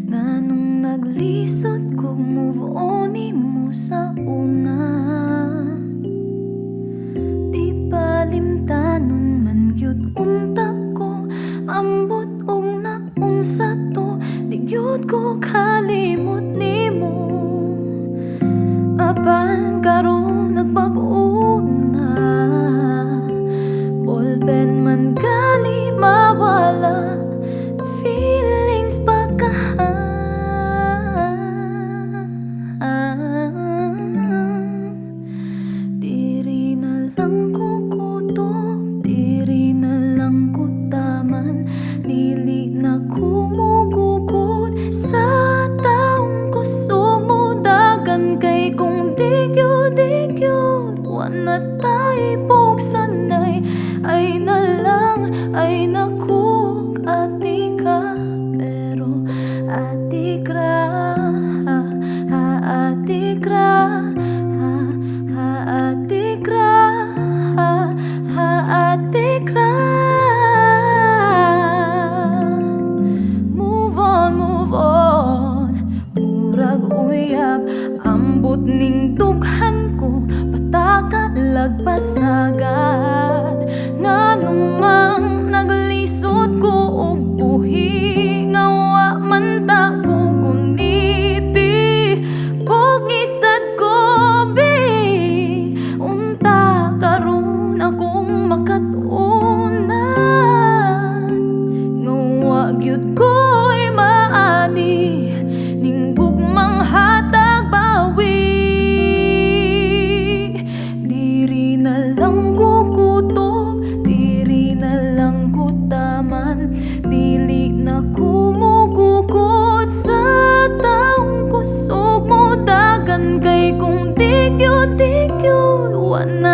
Nganong naglisod kog move on mo sa una. Di palimtanon man gyud unta ko, ambot og naunsa to. Di gyud ko kalimot nimo, apan karon nagbag-o na. Ballpen man gani mawala, feelings pa ka. Diri na lang ko kutob, diri na lang ko taman. Dili na kumugugod sa taong kusog mo dagan. Kay kung digyod wana tay pugsanay. Ay na lang, ay nakug ati ka. Pero ati kra, ati kra, ati kra, ati kra. Move on, murag uyab. Ambot ning dughan ko, pataka lagpasagad. Nganong mang naglisod ko og buhi, ngawa man ta ko guniti. Pugisad ko bi, unta karon akong makatunan. Ngawa gyud ko'y maani, ning bugmang hatag bawi. Diri na lang ko kutob, diri na lang ko taman. Dili na kumugukod sa taong kusog mo dagan. Kay kung digyod wana